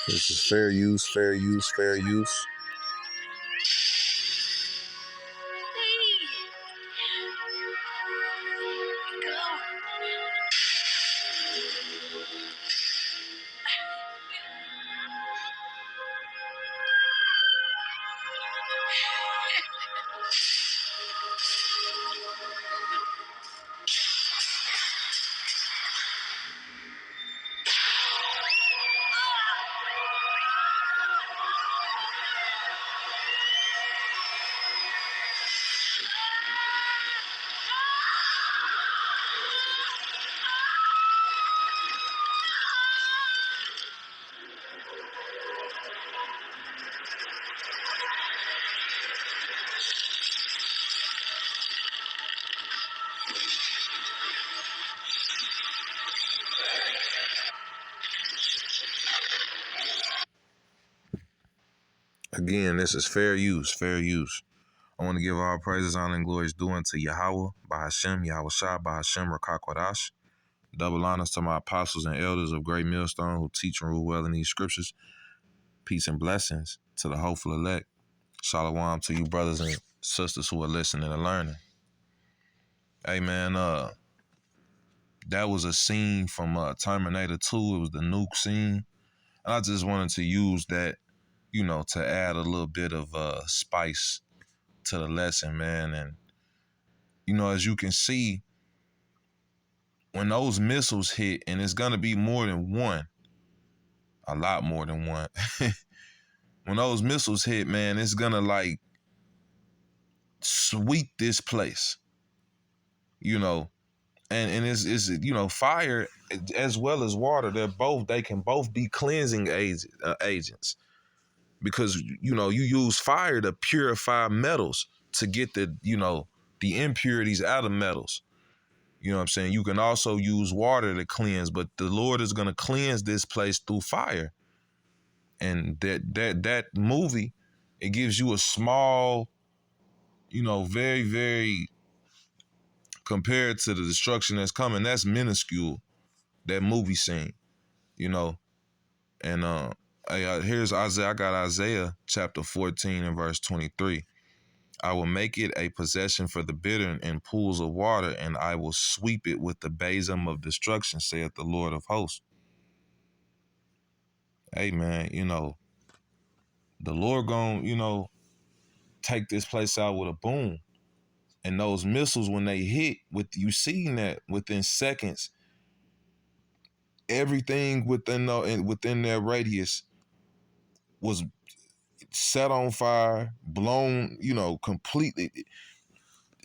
This is fair use, fair use, fair use. Again, this is fair use, fair use. I want to give all praises, honor, and glories due unto Yahweh, Bahashem, Yahweh Shah, Bahashem, Rakakwadash. Double honors to my apostles and elders of Great Millstone who teach and rule well in these scriptures. Peace and blessings to the hopeful elect. Shalom to you brothers and sisters who are listening and learning. Hey man, that was a scene from Terminator 2. It was the nuke scene. And I just wanted to use that, to add a little bit of spice to the lesson, man. And, as you can see, when those missiles hit, and it's going to be more than one, a lot more than one. When those missiles hit, man, it's going to like sweep this place, and it's fire as well as water. They can both be cleansing agents because, you use fire to purify metals to get the impurities out of metals. You know what I'm saying? You can also use water to cleanse, but the Lord is going to cleanse this place through fire. And that movie, it gives you a small, very, very, compared to the destruction that's coming, that's minuscule, that movie scene, And here's Isaiah. I got Isaiah chapter 14 and verse 23. I will make it a possession for the bitter in pools of water, and I will sweep it with the besom of destruction, saith the Lord of hosts. Hey, man, the Lord gonna, take this place out with a boom. And those missiles, when they hit, you seen that within seconds, everything within their radius was set on fire, blown, completely.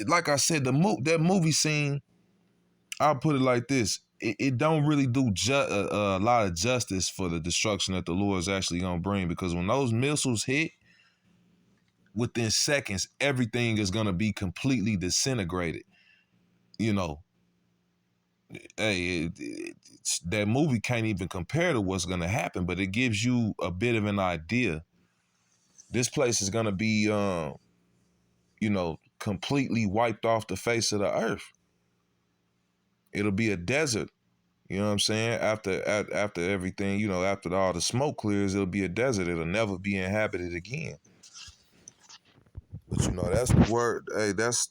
Like I said, that movie scene, I'll put it like this. It don't really do a lot of justice for the destruction that the Lord is actually going to bring, because when those missiles hit, within seconds, everything is going to be completely disintegrated. Hey, that movie can't even compare to what's going to happen, but it gives you a bit of an idea. This place is going to be, completely wiped off the face of the earth. It'll be a desert. You know what I'm saying? After everything, after all the smoke clears, it'll be a desert. It'll never be inhabited again. But that's the word. Hey, that's,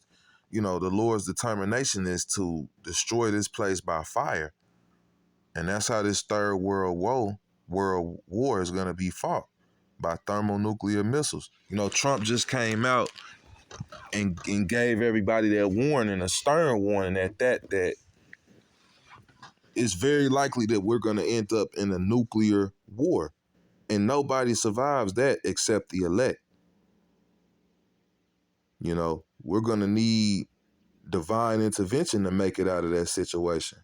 the Lord's determination is to destroy this place by fire. And that's how this third world war is going to be fought, by thermonuclear missiles. Trump just came out and gave everybody that warning, a stern warning that it's very likely that we're going to end up in a nuclear war. And nobody survives that except the elect. We're going to need divine intervention to make it out of that situation.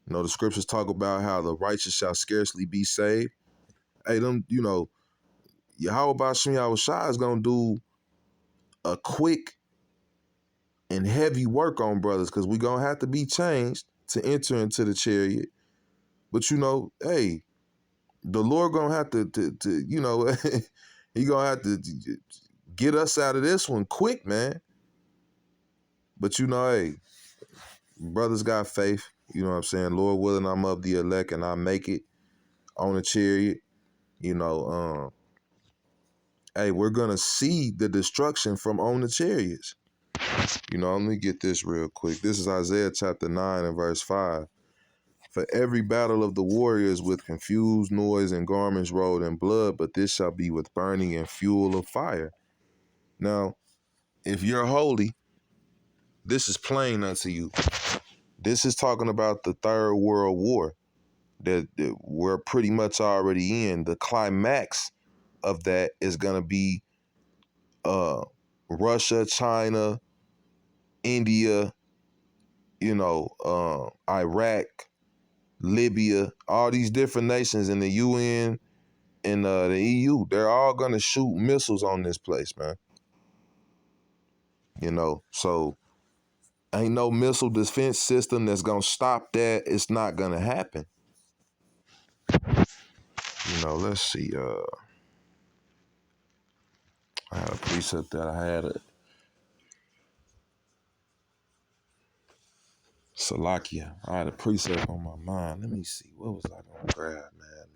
The scriptures talk about how the righteous shall scarcely be saved. Hey, Yahweh Bashem Yahweh Shai is going to do a quick and heavy work on brothers, because we're going to have to be changed to enter into the chariot. But, hey, the Lord going to have to he going to have to get us out of this one quick, man. But, hey, brothers got faith. You know what I'm saying? Lord willing, I'm of the elect and I make it. on a chariot. You know, hey, we're gonna see the destruction from on the chariots. You know, let me get this real quick. This is Isaiah chapter 9 and verse 5. For every battle of the warriors with confused noise and garments rolled in blood, but this shall be with burning and fuel of fire. Now, if you're holy, this is plain unto you. This is talking about the Third World War that we're pretty much already in. The climax of that is going to be Russia, China, India, Iraq, Libya, all these different nations in the UN and the EU. They're all going to shoot missiles on this place, man. So ain't no missile defense system that's going to stop that. It's not going to happen. Let's see. I had a precept that I had Salakia. I had a precept on my mind. Let me see. What was I going to grab, man?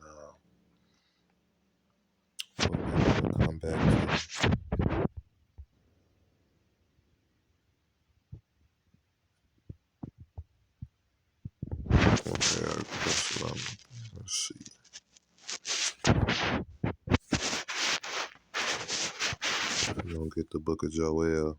What was I going to come back to? Okay, let's see. We're going to get the book of Joel.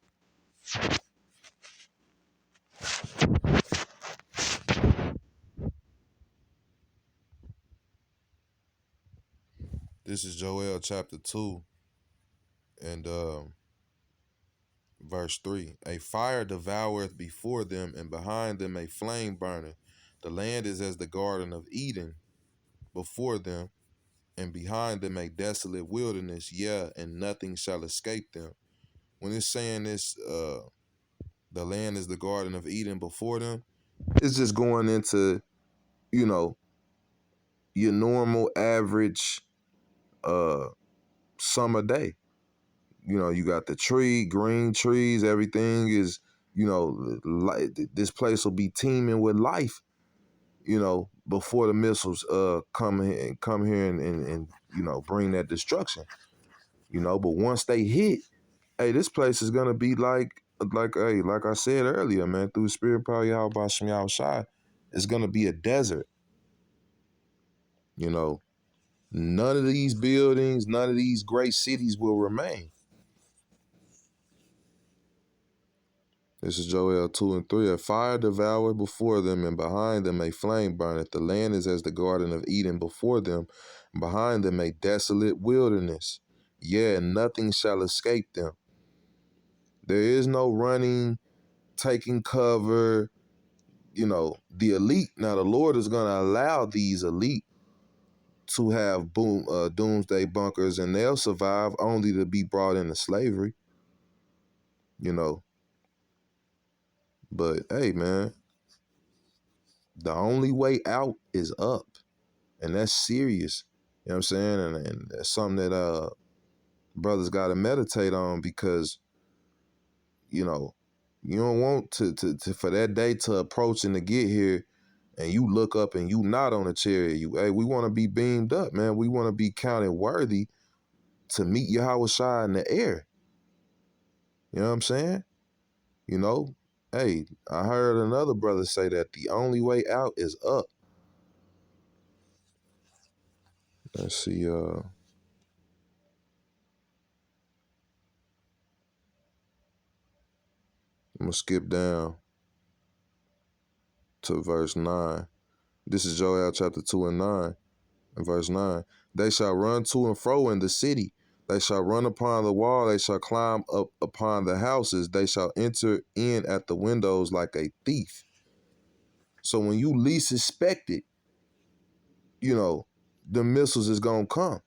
This is Joel chapter 2 and verse 3. A fire devoureth before them, and behind them a flame burneth. The land is as the garden of Eden before them, and behind them a desolate wilderness, and nothing shall escape them. When it's saying this, the land is the garden of Eden before them, it's just going into, your normal average summer day. You got the green trees, everything is, this place will be teeming with life, before the missiles come here and bring that destruction. But once they hit, hey, this place is gonna be like I said earlier, man, through the spirit power y'all by Shem Shai, it's gonna be a desert. None of these buildings, none of these great cities will remain. This is Joel 2 and 3. A fire devoured before them, and behind them a flame burneth. The land is as the garden of Eden before them, and behind them a desolate wilderness. And nothing shall escape them. There is no running, taking cover. The elite. Now, the Lord is going to allow these elite to have doomsday bunkers, and they'll survive only to be brought into slavery. But hey, man, the only way out is up, and that's serious. You know what I'm saying? And that's something that brothers got to meditate on, because you don't want to for that day to approach and to get here, and you look up and you not on a chariot. We want to be beamed up, man. We want to be counted worthy to meet Yahweh Shai in the air. You know what I'm saying? Hey, I heard another brother say that the only way out is up. Let's see, I'm gonna skip down to verse 9. This is Joel chapter 2 and 9. And verse 9. They shall run to and fro in the city. They shall run upon the wall. They shall climb up upon the houses. They shall enter in at the windows like a thief. So when you least expect it, the missiles is going to come.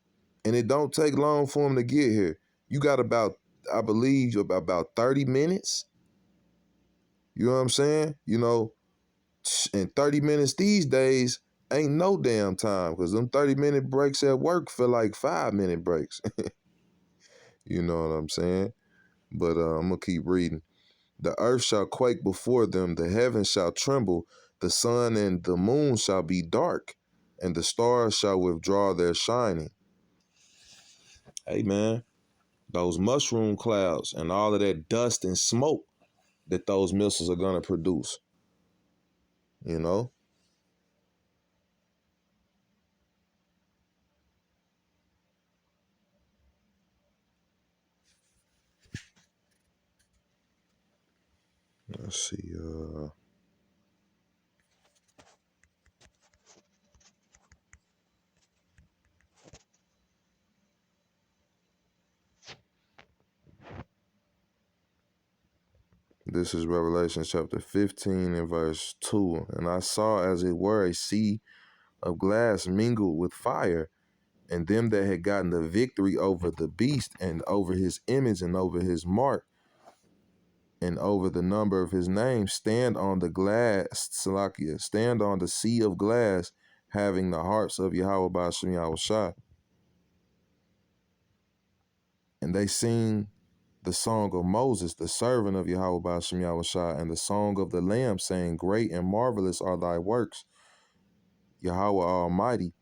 And it don't take long for them to get here. You got about 30 minutes. You know what I'm saying? And 30 minutes these days ain't no damn time, because them 30-minute breaks at work feel like 5-minute breaks. You know what I'm saying? But I'm going to keep reading. The earth shall quake before them. The heavens shall tremble. The sun and the moon shall be dark. and the stars shall withdraw their shining. Hey man, those mushroom clouds and all of that dust and smoke that those missiles are gonna produce, you know? Let's see, this is Revelation chapter 15 and verse 2. And I saw as it were a sea of glass mingled with fire, and them that had gotten the victory over the beast and over his image and over his mark and over the number of his name stand on the glass, Salakia, stand on the sea of glass, having the harps of Yahweh Ba'ashem Yahushua. And they sing the song of Moses, the servant of Yahweh Ba'ashem Yahushua, and the song of the Lamb, saying, Great and marvelous are thy works, Yahweh Almighty.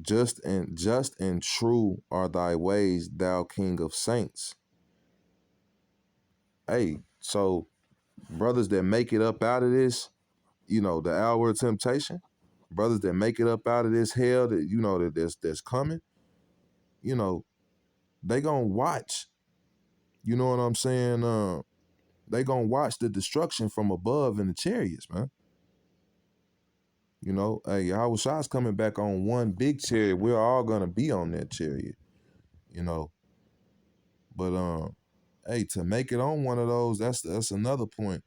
Just and true are thy ways, thou King of saints. Hey, so brothers that make it up out of this, you know, the hour of temptation, brothers that make it up out of this hell that, you know, that that's coming, you know, they gonna watch, you know what I'm saying? They gonna watch the destruction from above in the chariots, man. You know, hey, Yahweh Shai's coming back on one big chariot. We're all gonna be on that chariot, you know. But hey, to make it on one of those, that's another point.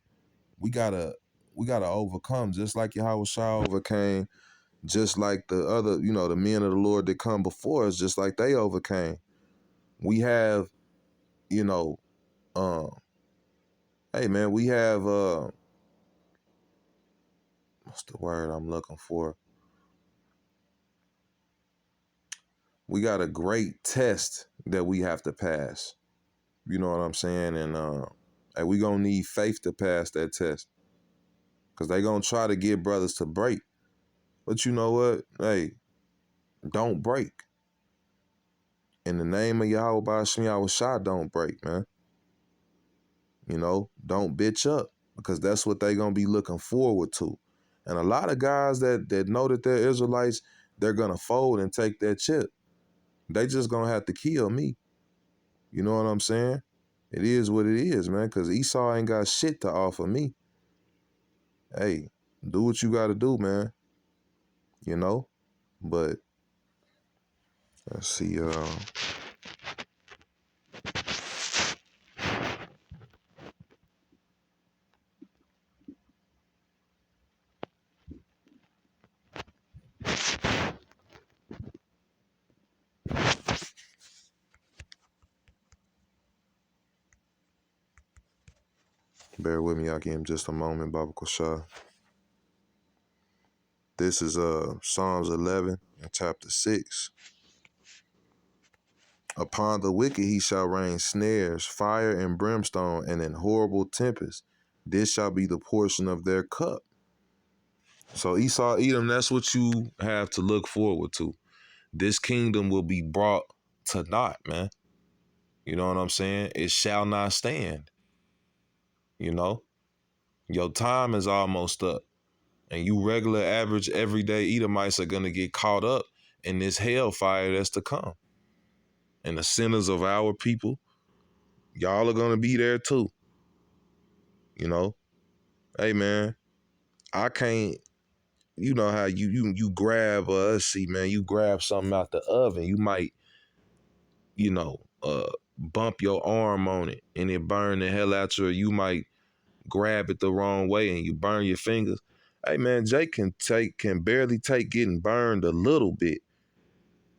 We gotta overcome, just like Yahweh Shai overcame, just like the other, you know, the men of the Lord that come before us, just like they overcame. We have, you know, hey man, we have what's the word I'm looking for? We got a great test that we have to pass. You know what I'm saying? And hey, we gonna need faith to pass that test. Cause they gonna try to get brothers to break. But you know what? Hey, don't break. In the name of Yahweh Ba'ashem Yahushua, don't break, man. You know, don't bitch up. Because that's what they gonna be looking forward to. And a lot of guys that know that they're Israelites, they're gonna fold and take that chip. They just gonna have to kill me. You know what I'm saying? It is what it is, man, because Esau ain't got shit to offer me. Hey, do what you got to do, man. You know? But, let's see. Bear with me, I give him just a moment, Baba Koshah. This is Psalms 11 and chapter 6. Upon the wicked he shall rain snares, fire and brimstone, and an horrible tempest. This shall be the portion of their cup. So Esau, Edom, that's what you have to look forward to. This kingdom will be brought to naught, man. You know what I'm saying? It shall not stand. You know? Your time is almost up. And you regular, average, everyday Edomites are going to get caught up in this hellfire that's to come. And the sinners of our people, y'all are going to be there too. You know? Hey, man, I can't, you know how you grab, let's see, man, you grab something out the oven. You might, you know, bump your arm on it and it burn the hell out you. Or you might grab it the wrong way and you burn your fingers. Hey man, Jake can barely take getting burned a little bit.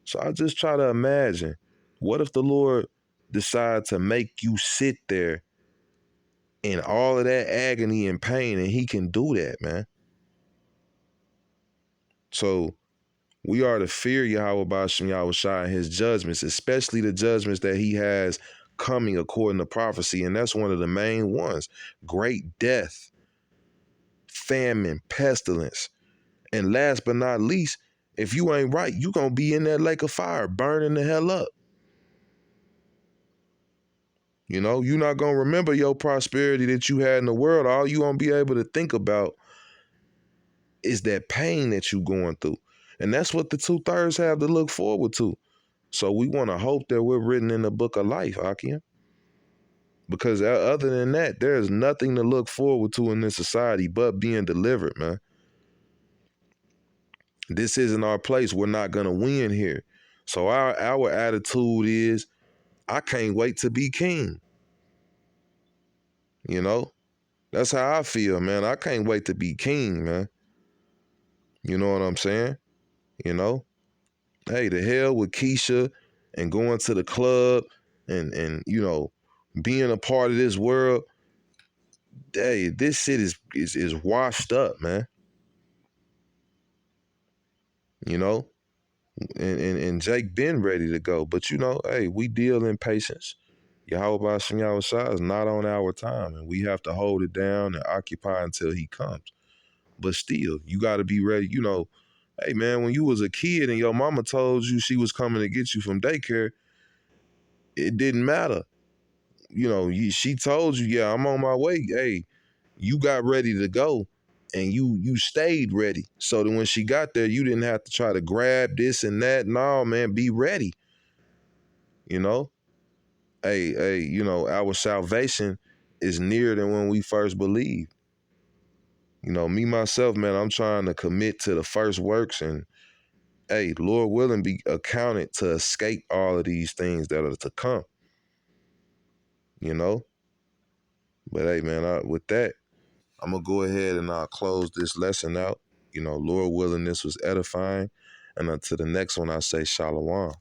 So I just try to imagine, what if the Lord decide to make you sit there in all of that agony and pain, and he can do that, man. So we are to fear Yahweh Ba'ashem Yahushua and his judgments, especially the judgments that he has coming according to prophecy. And that's one of the main ones: great death, famine, pestilence. And last but not least, if you ain't right, you gonna be in that lake of fire, burning the hell up. You know, you're not gonna remember your prosperity that you had in the world. All you gonna be able to think about is that pain that you going through. And that's what the 2/3 have to look forward to. So we want to hope that we're written in the book of life, Akim. Because other than that, there's nothing to look forward to in this society but being delivered, man. This isn't our place. We're not gonna win here. So our attitude is, I can't wait to be king. You know? That's how I feel, man. I can't wait to be king, man. You know what I'm saying? You know? Hey, the hell with Keisha and going to the club and being a part of this world. Hey, this shit is washed up, man. You know? And Jake been ready to go. But hey, we deal in patience. Yahweh Bashim Yahweh Shah is not on our time, and we have to hold it down and occupy until he comes. But still, you got to be ready. Hey man, when you was a kid and your mama told you she was coming to get you from daycare, it didn't matter. She told you, yeah, I'm on my way. Hey, you got ready to go, and you stayed ready. So that when she got there, you didn't have to try to grab this and that. No, man, be ready. You know, hey, our salvation is nearer than when we first believed. Me myself, man, I'm trying to commit to the first works and hey, Lord willing, be accounted to escape all of these things that are to come. You know? But hey, man, with that, I'm going to go ahead and I'll close this lesson out. Lord willing, this was edifying. And until the next one, I say shalom.